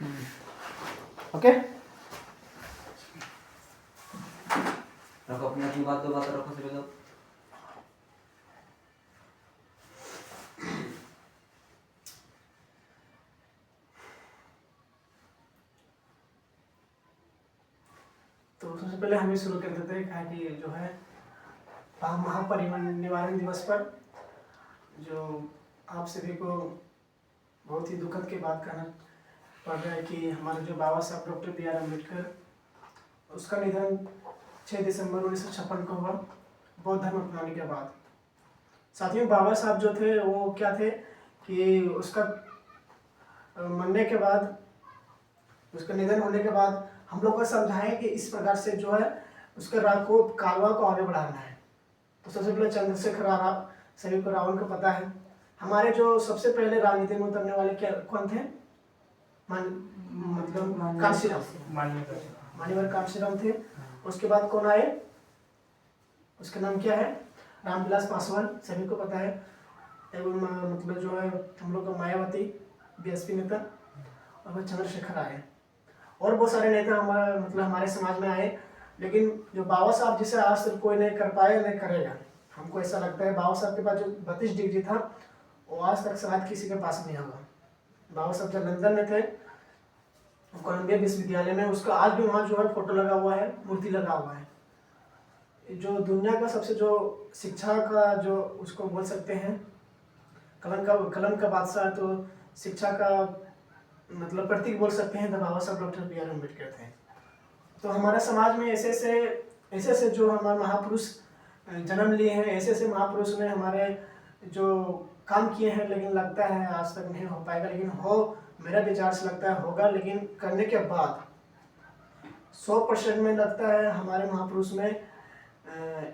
Okay, रखो अपनी बात, दो बात रखो सभी लोग। तो सबसे पहले हमें शुरू कर देते हैं कि जो है महापरिनिर्वाण दिवस पर जो आप सभी को बहुत ही दुखद की बात कहना पड़ रहा है कि हमारे जो बाबा साहब डॉक्टर B.R. अम्बेडकर उसका निधन 6 दिसंबर 1956 को हुआ, बौद्ध धर्म अपनाने के बाद। साथियों, बाबा साहब जो थे वो क्या थे कि उसका मरने के बाद, उसका निधन होने के बाद हम लोग को समझाएं कि इस प्रकार से जो है उसके राग को कालवा को आगे बढ़ाना है। तो सबसे पहले चंद्रशेखर आजाद, सभी को रावण को पता है। हमारे जो सबसे पहले राजनीति में उतरने वाले क्या कौन थे? मतलब कांशीराम, मान्यवर कांशीराम थे। उसके बाद कौन आए? उसका नाम क्या है? रामविलास पासवान, सभी को पता है। एवं मतलब जो है हम लोग का मायावती BSP नेता, और वह चंद्रशेखर आए। और बहुत सारे नेता हमारे मतलब हमारे समाज में आए, लेकिन जो बाबा साहब जिसे आज तक कोई नहीं कर पाया, नहीं करेगा। हमको ऐसा लगता है बाबा साहब के पास जो 32 डिग्री था वो आज तक शायद किसी के पास नहीं होगा। बाबा साहब जब लंदन में थे, कोलंबिया विश्वविद्यालय में, उसका आज भी वहाँ जो है फोटो लगा हुआ है, मूर्ति लगा हुआ है। जो दुनिया का सबसे जो शिक्षा का जो उसको बोल सकते हैं कलम का बादशाह, तो शिक्षा का मतलब प्रतीक बोल सकते हैं, तो बाबा साहब डॉक्टर B.R. अम्बेडकर थे। तो हमारे समाज में ऐसे ऐसे जो हमारे महापुरुष जन्म लिए हैं, ऐसे महापुरुष ने हमारे जो काम किए हैं, लेकिन लगता है आज तक नहीं हो पाएगा। लेकिन मेरा विचार से लगता है होगा, लेकिन करने के बाद 100% में लगता है हमारे महापुरुष में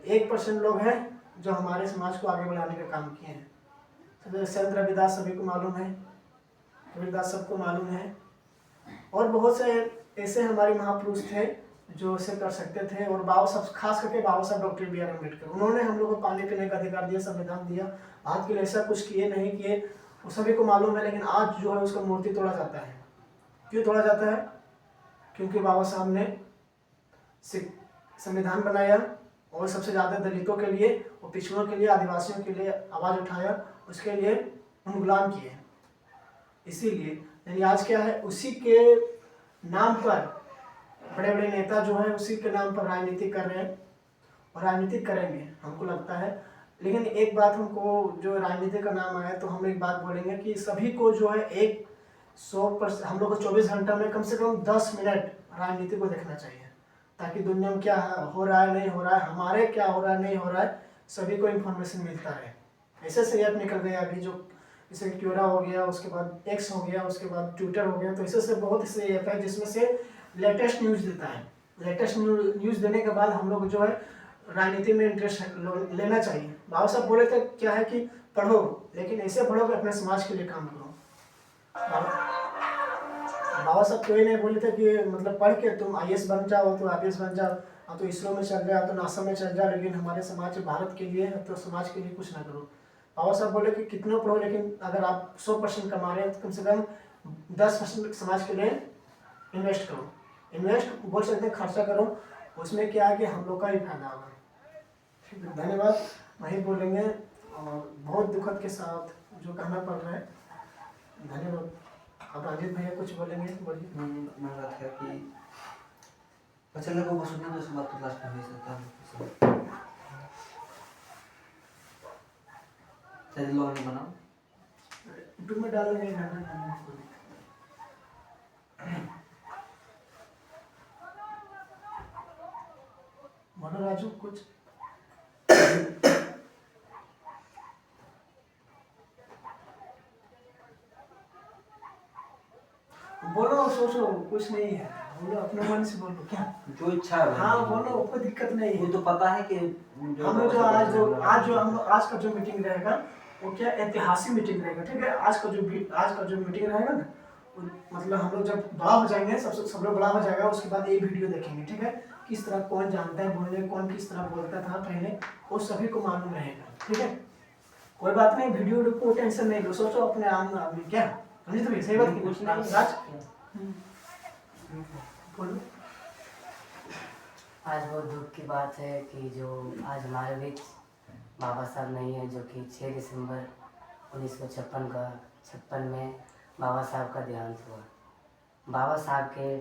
1% लोग हैं जो हमारे समाज को आगे बढ़ाने का काम किए हैं। संत रविदास सभी को मालूम है, कबीरदास सबको मालूम है, और बहुत से ऐसे हमारे महापुरुष थे जो ऐसे कर सकते थे। और बाबा साहब, खास करके बाबा साहब डॉक्टर B.R. अम्बेडकर, उन्होंने हम लोग को पानी पीने का अधिकार दिया, संविधान दिया। आज के लिए ऐसा कुछ किए नहीं किए वो सभी को मालूम है, लेकिन आज जो है उसका मूर्ति तोड़ा जाता है। क्यों तोड़ा जाता है? क्योंकि बाबा साहब ने संविधान बनाया और सबसे ज़्यादा दलितों के लिए और पिछड़ों के लिए, आदिवासियों के लिए आवाज़ उठाया, उसके लिए हम गुलाम किए। इसीलिए यानी आज क्या है, उसी के नाम पर बड़े बड़े नेता जो हैं उसी के नाम पर राजनीति कर रहे हैं और राजनीति करेंगे, हमको लगता है। लेकिन एक बात, हमको जो राजनीति का नाम आया तो हम एक बात बोलेंगे कि सभी को जो है 100% हम लोग को 24 घंटा में कम से कम 10 मिनट राजनीति को देखना चाहिए, ताकि दुनिया में क्या हो रहा है, नहीं हो रहा है, हमारे क्या हो रहा है, नहीं हो रहा है, सभी को इन्फॉर्मेशन मिलता रहे। ऐसे से ऐप निकल गया अभी, जो जैसे क्यूरा हो गया, उसके बाद X हो गया, उसके बाद ट्विटर हो गया। तो ऐसे बहुत से ऐप है जिसमें से लेटेस्ट न्यूज़ देता है। लेटेस्ट न्यूज़ देने के बाद हम लोग जो है राजनीति में इंटरेस्ट लेना चाहिए। बाबा साहब बोले थे क्या है कि पढ़ो, लेकिन ऐसे पढ़ो कि अपने समाज के लिए काम करो। बाबा साहब कोई नहीं बोले थे कि मतलब पढ़ के तुम IAS बन जाओ, तो IPS बन जाओ, तो इसरो में चल जाओ, तो नासा में चल जाओ, लेकिन हमारे समाज भारत के लिए तो समाज के लिए कुछ ना करो। बाबा साहब बोले कि कितना पढ़ो, लेकिन अगर आप 100% कमा रहे हैं तो कम से कम 10% समाज के लिए इन्वेस्ट करो। इन्वेस्ट बोल सकते हैं, खर्चा करो, उसमें क्या है कि हम लोग का ही फायदा होगा। धन्यवाद, वही बोलेंगे। और बहुत दुखद के साथ जो कहना पड़ रहा है, धन्यवाद। अब अजीत भैया कुछ बोलेंगे? बोलिए। मैं बात है कि बच्चे लोगों को सुनने दो, बात तो लास्ट में हो सकता है। चलिए लोग नहीं बनाओ, यूट्यूब में डालेंगे गाना। बोलो राजू कुछ। बोलो, सोचो, कुछ नहीं है, बोलो अपने मन से बोलो, क्या जो इच्छा है। हाँ बोलो, कोई दिक्कत नहीं है। वो तो पता है कि हम लोग जो आज का जो मीटिंग रहेगा वो क्या ऐतिहासिक मीटिंग रहेगा, ठीक है। आज का जो मीटिंग रहेगा ना, मतलब हम लोग जब बड़ा हो जाएंगे, सब लोग बड़ा हो जाएगा, उसके बाद ये वीडियो देखेंगे, ठीक है। किस तरह कौन जानता है बोलने, कौन किस तरह बोलता था पहले, वो सभी को मालूम रहेगा, ठीक है। कोई बात नहीं, वीडियो को टेंशन नहीं लो, सोचो अपने आम आदमी, क्या समझे? तो सही बात, कुछ नहीं। बोलो। आज बहुत दुख की बात है कि जो आज हमारे बीच बाबा साहब नहीं है, जो कि 6 दिसंबर 1956 में बाबा साहब का देहांत हुआ। बाबा साहब के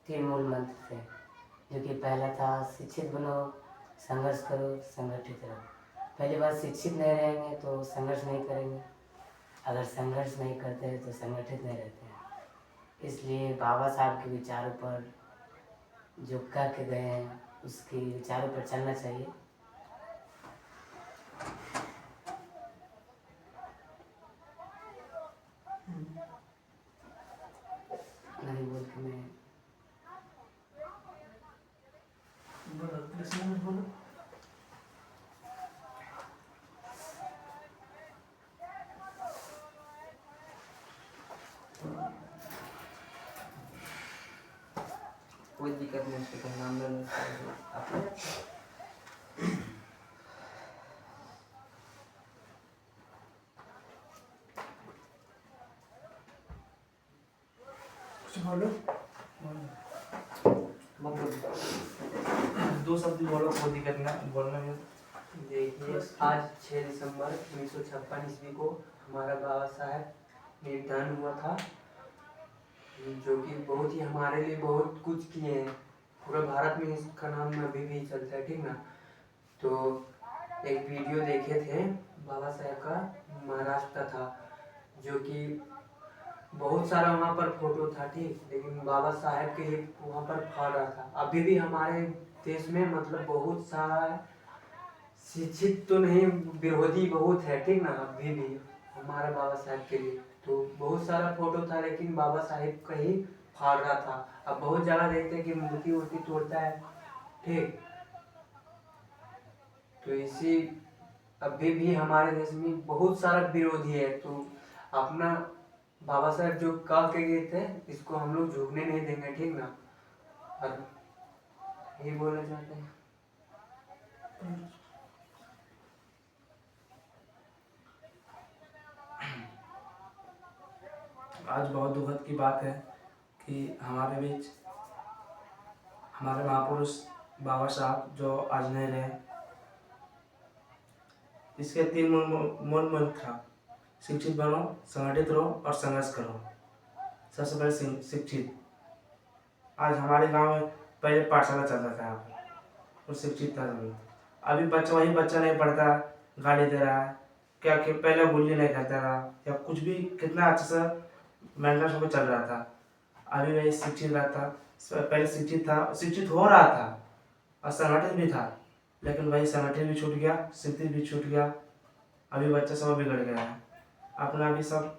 3 मूल मंत्र थे, जो कि पहला था शिक्षित बनो, संघर्ष करो, संगठित रहो। पहली बात, शिक्षित नहीं रहेंगे तो संघर्ष नहीं करेंगे, अगर संघर्ष नहीं करते हैं तो संगठित नहीं रहते हैं। इसलिए बाबा साहब के विचारों पर जो करके गए हैं उसके विचारों पर चलना चाहिए। नहीं बोल के मैं बोलो, कृष्ण में बोलो। कोई दिक्कत नहीं, उसके तो नाम लेने कुछ बोलो। दो शब्द बोलो, कोई दिक्कत ना बोलना है। देखिए, आज 6 दिसंबर 1956 ईस्वी को हमारा बाबा साहब निर्धन हुआ था, जो कि बहुत ही हमारे लिए बहुत कुछ किए हैं। पूरे भारत में इसका नाम अभी भी चलता है, ठीक ना। तो एक वीडियो देखे थे बाबा साहब का, महाराष्ट्र का था, जो कि बहुत सारा वहाँ पर फोटो था, ठीक, लेकिन बाबा साहब के ही वहाँ पर फाड़ रहा था। अभी भी हमारे देश में मतलब बहुत सारा शिक्षित तो नहीं, विरोधी बहुत है, ठीक ना। अभी भी हमारे बाबा साहब के लिए तो बहुत सारा फोटो था, लेकिन बाबा साहब का ही फाड़ रहा था। अब बहुत जगह देखते हैं कि मूर्ति वूर्ति तोड़ता है, ठीक। तो इसी अभी भी हमारे देश में बहुत सारा विरोधी है। तो अपना बाबा साहब जो कह के गए थे, इसको हम लोग झुकने नहीं देंगे, ठीक ना। और यही बोलना चाहते हैं। आज बहुत दुखद की बात है कि हमारे बीच हमारे महापुरुष बाबा साहब जो आज नहीं रहे। इसके 3 मूल मंत्र था, शिक्षित बनो, संगठित रहो और संघर्ष करो। सबसे पहले शिक्षित। आज हमारे गांव में पहले पाठशाला चलता था यहाँ पर, और शिक्षित था सभी। अभी वही बच्चा नहीं पढ़ता, गाली दे रहा है, क्या कि पहले गुल्ली नहीं करता था या कुछ भी, कितना अच्छा सा मेंटल सब चल रहा था। अभी वही शिक्षित रहता, पहले शिक्षित था, शिक्षित हो रहा था और संगठित भी था, लेकिन वही संगठित भी छूट गया, शिक्षित भी छूट गया। अभी बच्चा सब बिगड़ गया है, अपना भी सब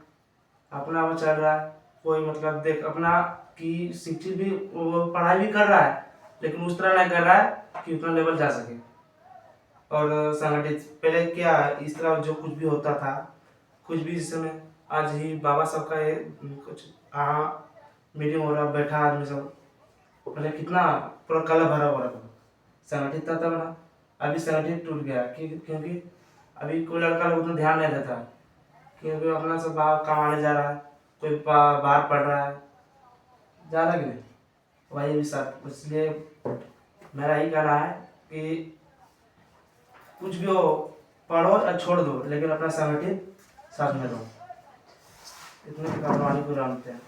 अपना वो चल रहा है। कोई मतलब देख अपना कि शिक्षित भी वो पढ़ाई भी कर रहा है, लेकिन उस तरह नहीं कर रहा है कि उतना लेवल जा सके। और संगठित पहले क्या इस तरह जो कुछ भी होता था, कुछ भी इस समय आज ही बाबा साहब का ये कुछ मीटिंग हो रहा, बैठा आदमी सब, पहले कितना पूरा काला भरा हो रहा था, संगठित था तब ना। अभी संगठित टूट गया क्योंकि अभी कोई लड़का लोग उतना ध्यान नहीं देता, क्योंकि अपना सब बाहर कमाने जा रहा है, कोई बाहर पढ़ रहा है, ज़्यादा कि नहीं वही भी सब। इसलिए मेरा ही कहना है कि कुछ भी हो, पढ़ो या छोड़ दो, लेकिन अपना संगठित साथ में रहो। इतने कहानी को जानते हैं।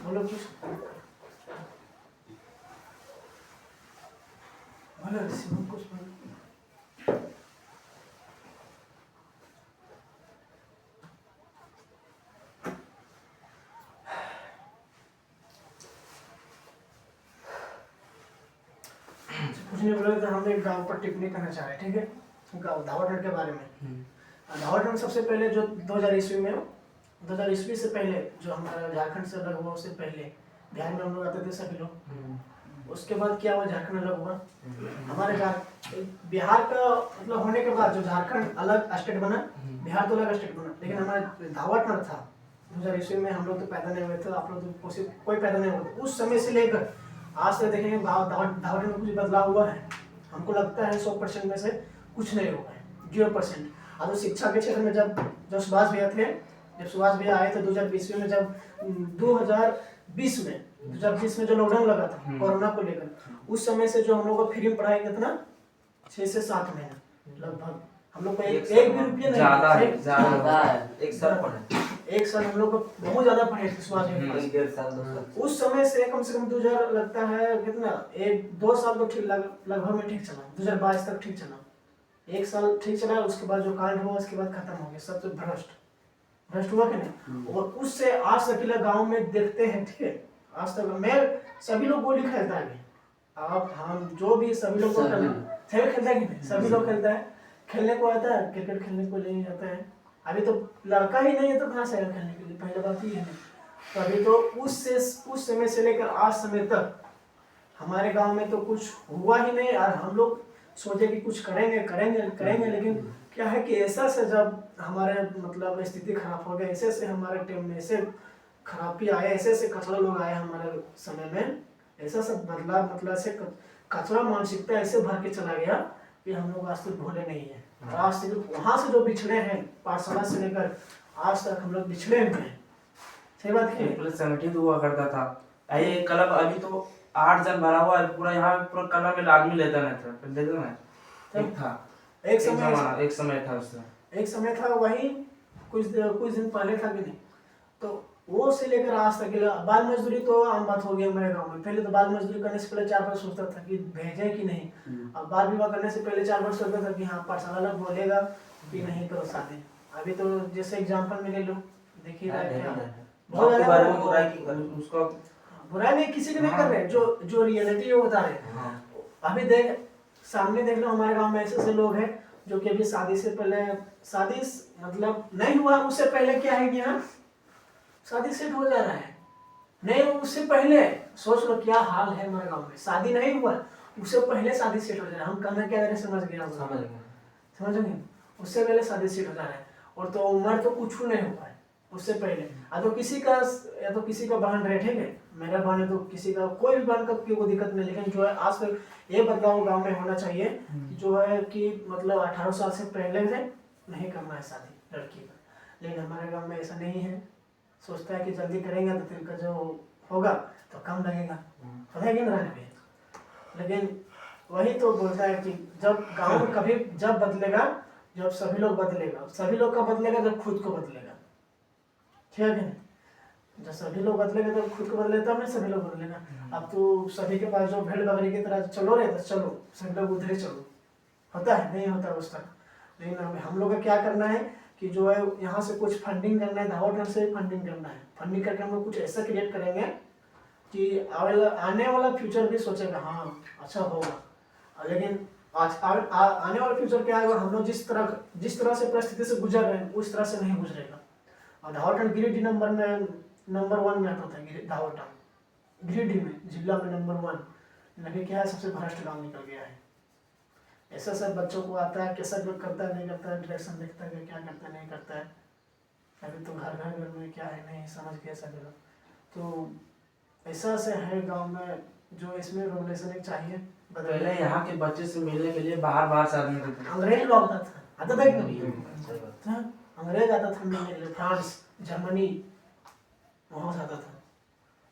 बोलो कुछ। बोलो ऋषि, कुछ बोलो। कुछ नहीं बोलोगे तो हम एक गांव पर टिप्पणी करना चाह रहे हैं, ठीक है। गाँव धावटगढ़ के बारे में। धावटगढ़ सबसे पहले जो 2000 ईस्वी में, 2000 ईस्वी से पहले जो हमारा झारखंड से अलग हुआ, उससे पहले बिहार में हम लोग आते थे सभी लोग। उसके बाद क्या हुआ, झारखंड अलग हुआ। हमारे बिहार का मतलब होने के बाद जो झारखंड अलग स्टेट बना, बिहार तो अलग स्टेट बना, लेकिन हमारा धावटगढ़ था 2000 ईस्वी में। हम लोग तो पैदा नहीं हुए थे, आप लोग तो कोई पैदा नहीं हुआ था। उस समय से लेकर आज से देखेंगे धावटगढ़ में कुछ बदलाव हुआ है। हमको लगता है 100% में से कुछ नहीं हुआ है, 0%। और शिक्षा के क्षेत्र में जब सुभाष भैया थे, जब सुभाष भैया आए थे 2020 में, जब 2020 में 2020 में जो लॉकडाउन लगा था कोरोना को लेकर, उस समय से जो हम लोग को फ्री में पढ़ाई कितना 6 से 7 महीना लगभग हम लोग को एक भी रुपया नहीं, ज्यादा है, ज्यादा है। एक साल पढ़े, एक साल हम लोग को बहुत ज्यादा पढ़े थे सुभाष भैया के पास। 1.5 साल 2 साल। उस समय से कम 2000 लगता है कितना 1-2 साल तो ठीक लगभग में ठीक चला, 2022 तक ठीक चला, 1 साल ठीक चला। उसके बाद जो कांड हुआ उसके बाद खत्म हो गया, सब तो भ्रष्ट हुआ कि नहीं। और उससे आज तक के गाँव में देखते हैं, ठीक है, आज तक मैं सभी लोग गोली खेलता है, आप हम जो भी सभी लोग सभी खेलता है कि नहीं, सभी लोग खेलता है, खेलने को आता है, क्रिकेट खेलने को नहीं आता है। अभी तो लड़का ही नहीं है तो कहाँ से आएगा खेलने के लिए, पहले बात ही है। तो अभी तो उस समय से लेकर आज समय तक हमारे गांव में तो कुछ हुआ ही नहीं। और हम लोग सोचे कि कुछ करेंगे, लेकिन क्या है कि ऐसा से जब हमारे मतलब स्थिति खराब हो गई, ऐसे से हमारे टाइम में ऐसे खराबी आए, ऐसे कचरा लोग आए हमारे समय में, ऐसा सब बदला, मतलब ऐसे कचरा मानसिकता ऐसे भर के चला गया कि हम लोग आज तक भूले नहीं है। और आज से वहाँ से जो बिछड़े हैं, पाठशाला से लेकर आज तक हम लोग बिछड़े हुए हैं। सही बात है। पहले संगठित हुआ करता था ये क्लब, अभी तो 8 जन भरा हुआ है पूरा, यहाँ पूरा क्लब में आदमी लेता नहीं था, पहले देखो ना, एक था, एक समय था उससे, एक समय था वही कुछ दिन पहले था कि नहीं, तो वो से लेकर आज तक बाल मजदूरी तो आम बात हो गई हमारे गांव में। पहले तो बाल मजदूरी करने से पहले 4 बार सोचता था कि भेजे कि नहीं। अब बाल विवाह करने से पहले 4 बार सोचता था कि हाँ पाठशाला लोग बोलेगा कि नहीं करो शादी। अभी तो जैसे एग्जाम्पल में ले लो, देखिए बहुत ज्यादा उसको बुराई नहीं किसी को नहीं कर रहे, जो रियलिटी वो बता रहे हैं। अभी देख सामने देख लो, हमारे गांव में ऐसे लोग हैं जो कि अभी शादी से पहले, शादी मतलब नहीं हुआ उससे पहले क्या है कि हाँ शादी सेट हो जा रहा है, नहीं उससे पहले सोच लो क्या हाल है हमारे गांव में। शादी नहीं हुआ उससे पहले शादी सेट हो जा रहा है। हम कहना क्या रहे समझ गए, उससे पहले शादी सेट हो जा रहा है। और तो उम्र तो कुछ नहीं हुआ है उससे पहले। तो किसी का बहन रहे, ठीक है, मेरा बहन है तो किसी का, कोई भी बहन का कोई दिक्कत नहीं, लेकिन जो है आज तक ये बदलाव गांव में होना चाहिए जो है कि मतलब 18 साल से पहले से नहीं करना है शादी लड़की का। लेकिन हमारे गांव में ऐसा नहीं है, सोचता है कि जल्दी करेंगे तो फिर का जो होगा तो कम लगेगा, पता है कि ना रहने पे। लेकिन वही तो बोलता है कि जब गांव कभी जब बदलेगा, जब सभी लोग बदलेगा, सभी लोग का बदलेगा जब खुद को बदलेगा, ठीक है नहीं, जब सभी लोग बदलेंगे तो खुद को बदले तब नहीं सभी लोग बदलेगा। अब तो सभी के पास जो भेड़ बकरी की तरह चलो रहे तो चलो सभी लोग उधर ही चलो, होता है नहीं होता उस तरह। लेकिन हम लोग का क्या करना है कि जो है यहाँ से कुछ फंडिंग करना है, धावट से फंडिंग करना है। फंडिंग करके हम लोग कुछ ऐसा क्रिएट करेंगे कि आने वाला फ्यूचर भी सोचेगा हाँ अच्छा होगा। लेकिन आने वाला फ्यूचर क्या है, हम लोग जिस तरह से परिस्थिति से गुजर रहे हैं उस तरह से नहीं गुजरेगा। और धावटन गिरिडीह नंबर 1 में आता था, धावटन गिरिडीह में जिला में नंबर 1। लगे क्या है सबसे भ्रष्ट गाँव निकल गया है। ऐसा सब बच्चों को आता है, कैसा जो करता है नहीं करता है, डायरेक्शन देखता है क्या करता है नहीं करता है। अभी तो घर में क्या है नहीं समझ के ऐसा करो। तो ऐसा से है गांव में जो इसमें रेगुलेशन एक चाहिए। पहले यहाँ के बच्चे से मिलने के लिए बाहर से आदमी थे, अंग्रेज लोग आता था कि नहीं, अंग्रेज आता था मिलने के लिए, फ्रांस जर्मनी वहाँ से आता था।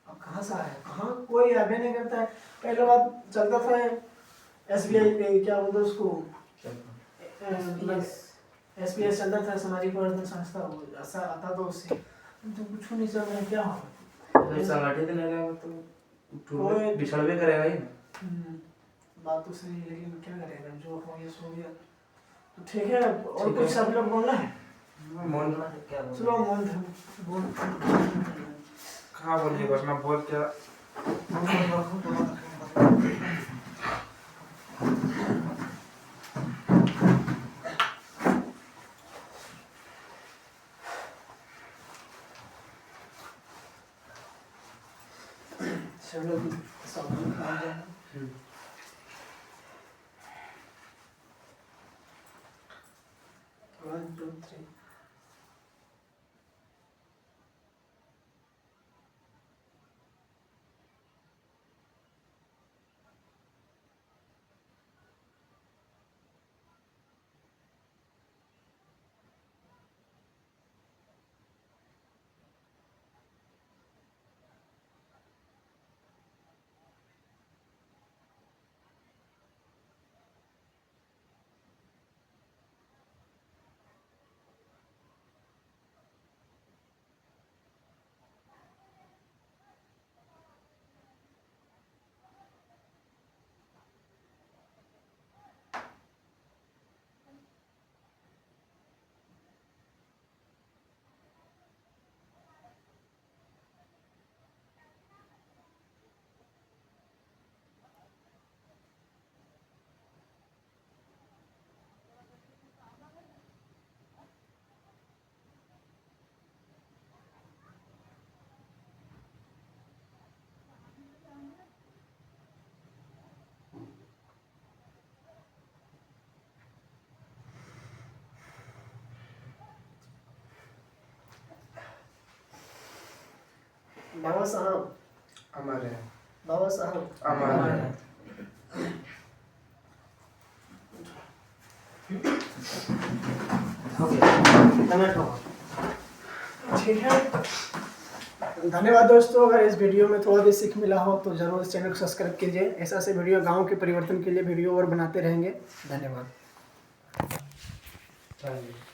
अब कहाँ से आया, कहाँ कोई आगे नहीं करता है। पहले बात चलता था SBI पे, क्या बोलते उसको, SPS चलता था, सामाजिक परिवर्तन संस्था, ऐसा आता तो उससे तो कुछ नहीं चल रहा, क्या होगा संगठित नहीं रहेगा तो बिछड़वे करेगा ही ना। बात तो सही है, लेकिन क्या करेगा, जो हो गया सो गया। तो ठीक है, और कुछ सब लोग बोलना है, चलो बोल कहाँ बोलिए बस मैं बोल क्या सब लोग आ जाए। 1 2 3 1 बाबा साहब अमर है। बाबा साहब अमर है। हो गया टमाटो। ठीक है, धन्यवाद दोस्तों। अगर इस वीडियो में थोड़ा भी सीख मिला हो तो जरूर इस चैनल को सब्सक्राइब कीजिए। ऐसा से वीडियो गांव के परिवर्तन के लिए वीडियो और बनाते रहेंगे। धन्यवाद। चलिए।